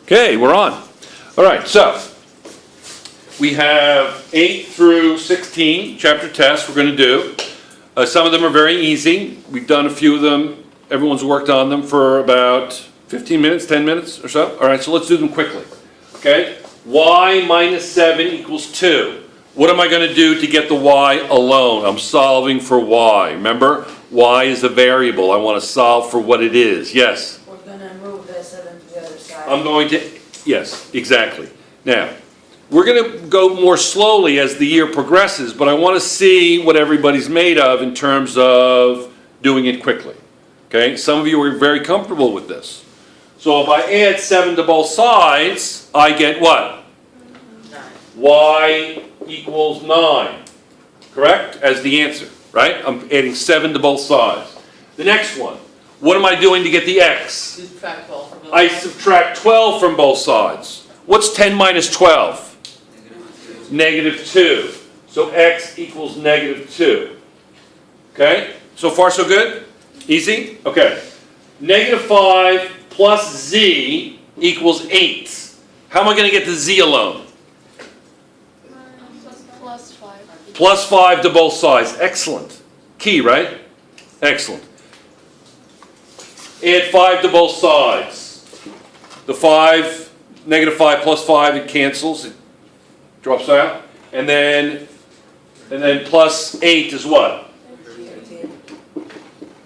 Okay, we're on. All right, so we have 8 through 16 chapter tests we're going to do. Some of them are very easy. We've done a few of them. Everyone's worked on them for about 15 minutes, 10 minutes or so. All right, so let's do them quickly. Okay, y minus 7 equals 2. What am I going to do to get the y alone? I'm solving for y. Remember, y is a variable. I want to solve for what it is. Yes? We're going to move the 7 to the other side. I'm going to, yes, exactly. Now, we're going to go more slowly as the year progresses, but I want to see what everybody's made of in terms of doing it quickly. Okay? Some of you are very comfortable with this. So if I add 7 to both sides, I get what? 9. Y equals 9. Correct? As the answer, right? I'm adding 7 to both sides. The next one. What am I doing to get the x? Subtract 12 from both I sides. subtract 12 from both sides. What's 10 minus 12? Negative 2. So x equals negative 2. Okay? So far so good? Easy? Okay. Negative 5 plus z equals 8. How am I going to get the z alone? Plus 5. Plus 5 to both sides. Excellent. Key, right? Excellent. Add 5 to both sides. The 5, negative 5 plus 5, it cancels. It drops out. And then plus 8 is what?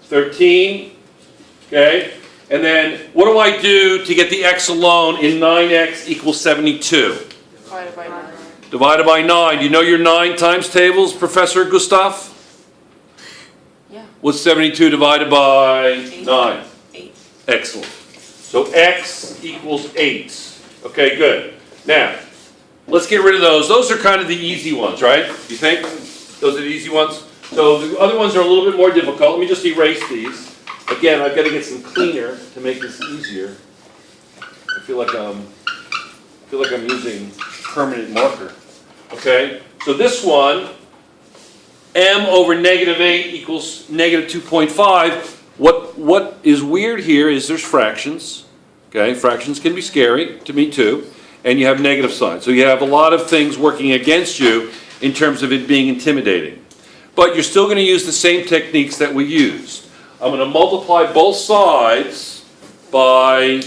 13. Okay. And then what do I do to get the x alone in 9x equals 72? Divided by 9. Divided by 9. Do you know your 9 times tables, Professor Gustav? Yeah. What's 72 divided by 9? 8. Excellent. So x equals 8. Okay, good. Now, let's get rid of those. Those are kind of the easy ones, right? You think? Those are the easy ones? So the other ones are a little bit more difficult. Let me just erase these. Again, I've got to get some cleaner to make this easier. I feel like I'm using permanent marker. Okay? So this one, m over negative 8 equals negative 2.5. What is weird here is there's fractions. Okay? Fractions can be scary, to me too. And you have negative signs. So you have a lot of things working against you in terms of it being intimidating. But you're still going to use the same techniques that we used. I'm going to multiply both sides by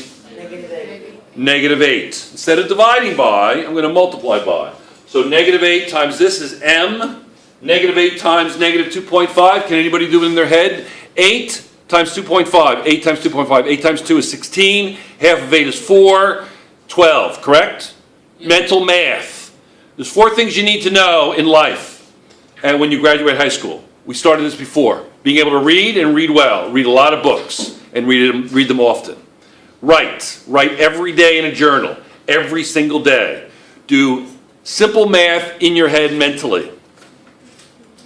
negative 8. Instead of dividing by, I'm going to multiply by. So negative 8 times this is m. Negative 8 times negative 2.5. Can anybody do it in their head? 8 times 2.5. 8 times 2.5. 8 times 2 is 16. Half of 8 is 4. 12, correct? Yeah. Mental math. There's 4 things you need to know in life and when you graduate high school. We started this before. Being able to read and read well. Read a lot of books and read them often. Write every day in a journal. Every single day. Do simple math in your head mentally.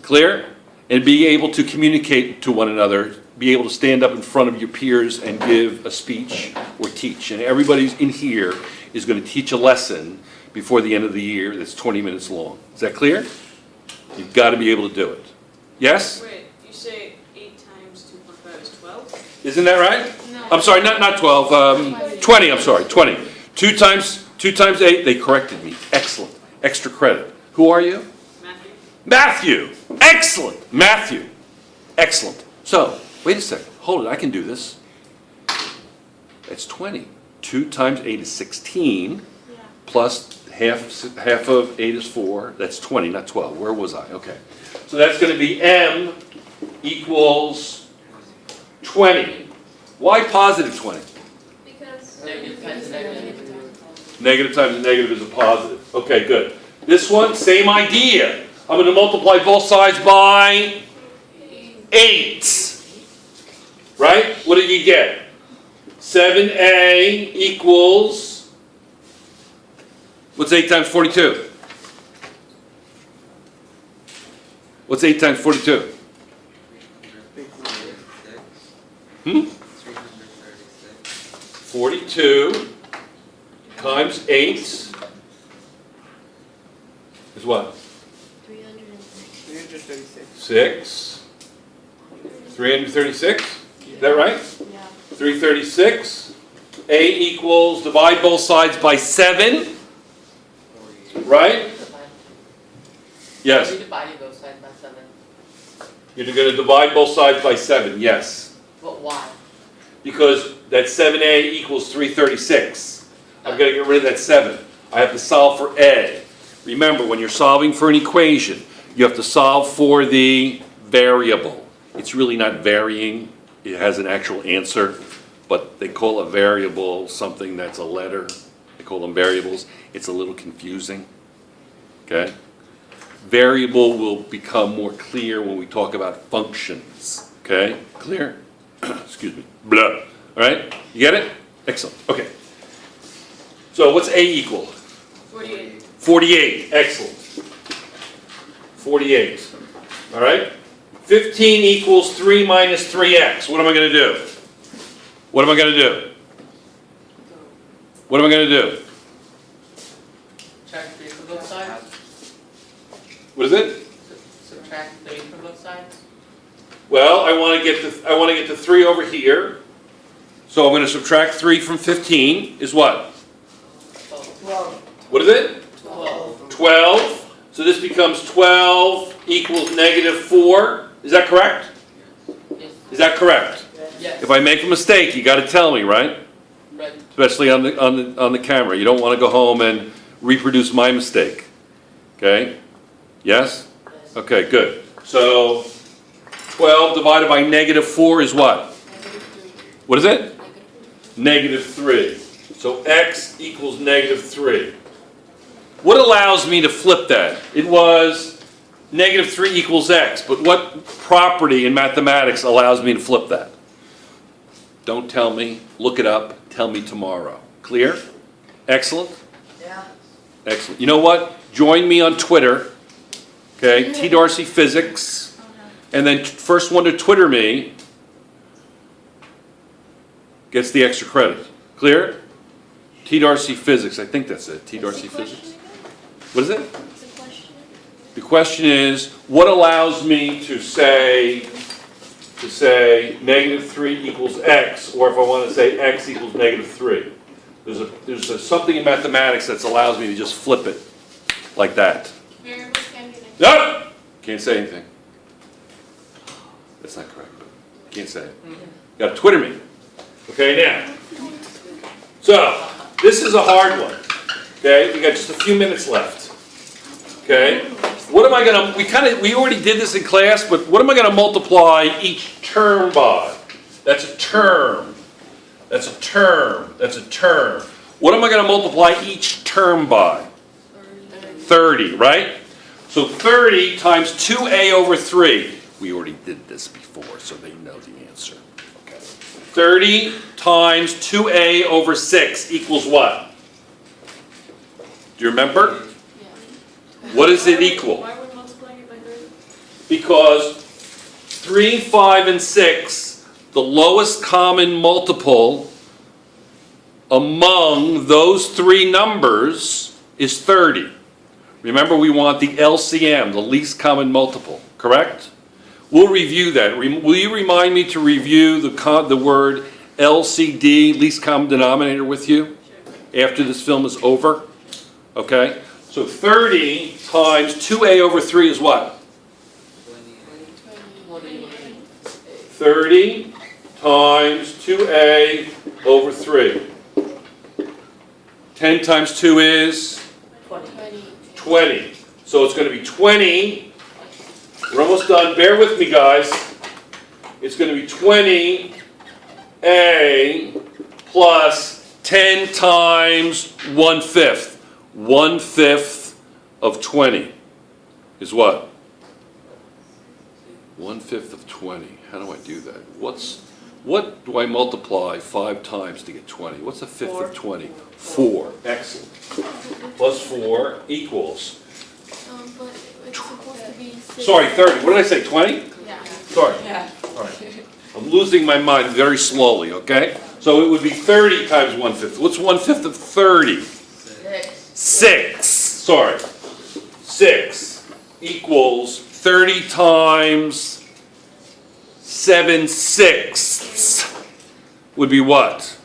Clear? And be able to communicate to one another. Be able to stand up in front of your peers and give a speech or teach. And everybody in here is going to teach a lesson before the end of the year that's 20 minutes long. Is that clear? You've got to be able to do it. Yes? Wait, you say 8 times 2.5 is 12? Isn't that right? No. I'm sorry, not 12. 20, I'm sorry, 20. 2 times 8, they corrected me. Excellent. Extra credit. Who are you? Matthew? Matthew. Excellent. Matthew. Excellent. So, wait a second. Hold it. I can do this. That's 20. 2 times 8 is 16. Yeah. Plus half of 8 is 4. That's 20, not 12. Where was I? Okay. So that's going to be m equals 20. Why positive 20? Because Negative times a negative. Negative times a negative is a positive. Okay, good. This one, same idea. I'm going to multiply both sides by 8. Right? What did you get? 7a equals, what's 8 times 42? What's 8 times 42? 42 times 8 is what? 336. 6. 336? Is that right? Yeah. 336 A equals, divide both sides by 7, right? Yes. We divided both sides by 7, You're going to divide both sides by 7, yes. but why? Because that 7A equals 336. I've got to get rid of that 7. I have to solve for A. Remember, when you're solving for an equation, you have to solve for the variable. It's really not varying. It has an actual answer, but they call a variable something that's a letter. They call them variables. It's a little confusing, okay? Variable will become more clear when we talk about functions, okay? Clear? Excuse me. Blah. All right? You get it? Excellent. Okay. So what's A equal? 48. 48. Excellent. 48. All right? 15 equals 3 minus 3x. What am I going to do? What am I going to do? What am I going to do? Subtract 3 from both sides? What is it? Subtract 3 from both sides? Well, I want to get the 3 over here. So I'm going to subtract 3 from 15 is what? 12. What is it? 12. 12. So this becomes 12 equals negative 4. Is that correct? Yes. Is that correct? Yes. If I make a mistake, you got to tell me, right? Right. Especially on the camera. You don't want to go home and reproduce my mistake. Okay? Yes? Yes. Okay, good. So 12 divided by negative 4 is what? What is it? Negative 3. So x equals negative 3. What allows me to flip that? It was negative 3 equals x, but what property in mathematics allows me to flip that? Don't tell me. Look it up. Tell me tomorrow. Clear? Excellent? Yeah. Excellent. You know what? Join me on Twitter. Okay, T. Darcy Physics. And then first one to Twitter me gets the extra credit. Clear? T. Darcy Physics. I think that's it. T. Darcy Physics. What is it? The question is, what allows me to say negative 3 equals x, or if I want to say x equals negative 3? There's something in mathematics that allows me to just flip it like that. Variables can be negative. No! Can't say anything. That's not correct. Can't say it. You got to Twitter me. Okay, now. So, this is a hard one. Okay, we got just a few minutes left. Okay, what am I going to, we already did this in class, but what am I going to multiply each term by? That's a term. That's a term. That's a term. What am I going to multiply each term by? 30, right? So 30 times 2a over 3. We already did this before, so they know the answer. Okay. 30 times 2a over 6 equals what? Do you remember? What does it equal? Why are we multiplying it by 30? Because 3, 5, and 6, the lowest common multiple among those three numbers is 30. Remember, we want the LCM, the least common multiple, correct? We'll review that. Will you remind me to review the word LCD, least common denominator, with you after this film is over? Okay? So 30 times 2a over 3 is what? 30 times 2a over 3. 10 times 2 is? 20. So it's going to be 20. We're almost done. Bear with me, guys. It's going to be 20a plus 10 times 1/5. 1/5 of 20 is what? 1/5 of 20. How do I do that? What do I multiply 5 times to get 20? What's a fifth of 20? 4. Excellent. Plus 4 equals. But it's supposed to be 6. Sorry, 30. What did I say? 20? Yeah. Sorry. Yeah. All right. I'm losing my mind very slowly, okay? So it would be 30 times 1/5. What's 1/5 of 30? 6. Sorry. 6 equals 30 times 7/6 would be what?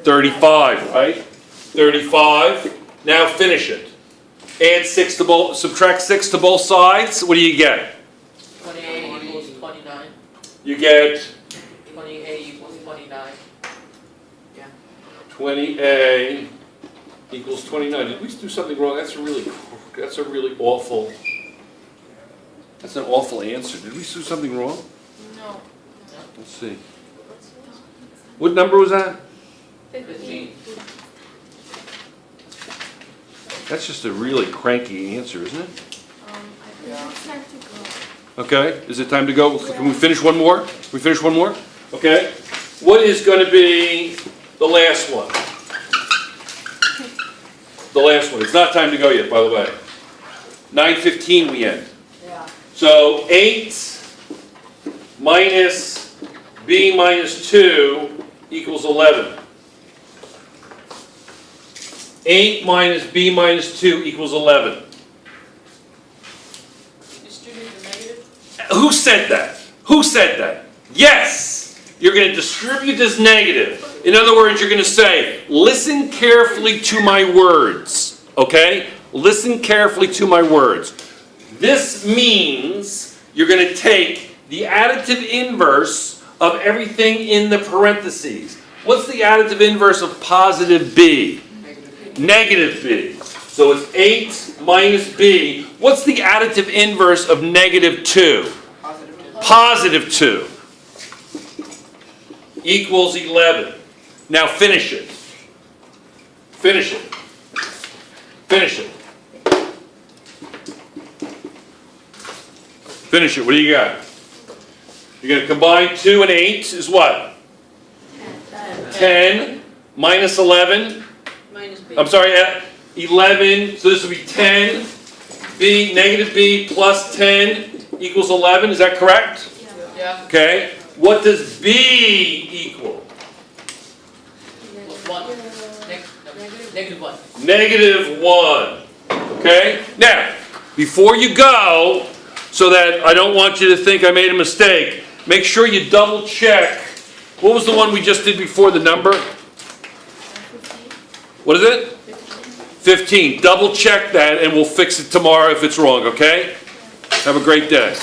35, right? 35. Now finish it. Add 6 to both, subtract 6 to both sides. What do you get? 28 equals 29. You get 28 equals 29. 20A equals 29. Did we do something wrong? That's a really awful, that's an awful answer. Did we do something wrong? No. Let's see. What number was that? 15. That's just a really cranky answer, isn't it? I think it's time to go. Okay, is it time to go? Can we finish one more? Can we finish one more? Okay. What is going to be the last one? The last one. It's not time to go yet, by the way. 9:15 we end. Yeah. So 8 minus b minus 2 equals 11. 8 minus b minus 2 equals 11. Distribute the negative. Who said that? Who said that? Yes! You're going to distribute this negative. In other words, you're going to say, listen carefully to my words. Okay? Listen carefully to my words. This means you're going to take the additive inverse of everything in the parentheses. What's the additive inverse of positive b? Negative b. So it's 8 minus b. What's the additive inverse of negative 2? Positive 2. Equals 11. Now finish it. Finish it. Finish it. Finish it. What do you got? You're going to combine 2 and 8 is what? 10 minus 11. Minus B. I'm sorry, 11. So this would be 10. B, negative b plus 10 equals 11. Is that correct? Yeah. Okay. What does b equal? Equals 1. Negative 1. Negative 1. Okay? Now, before you go, so that I don't want you to think I made a mistake, make sure you double check. What was the one we just did before the number? 15. What is it? 15. Double check that and we'll fix it tomorrow if it's wrong, okay? Have a great day.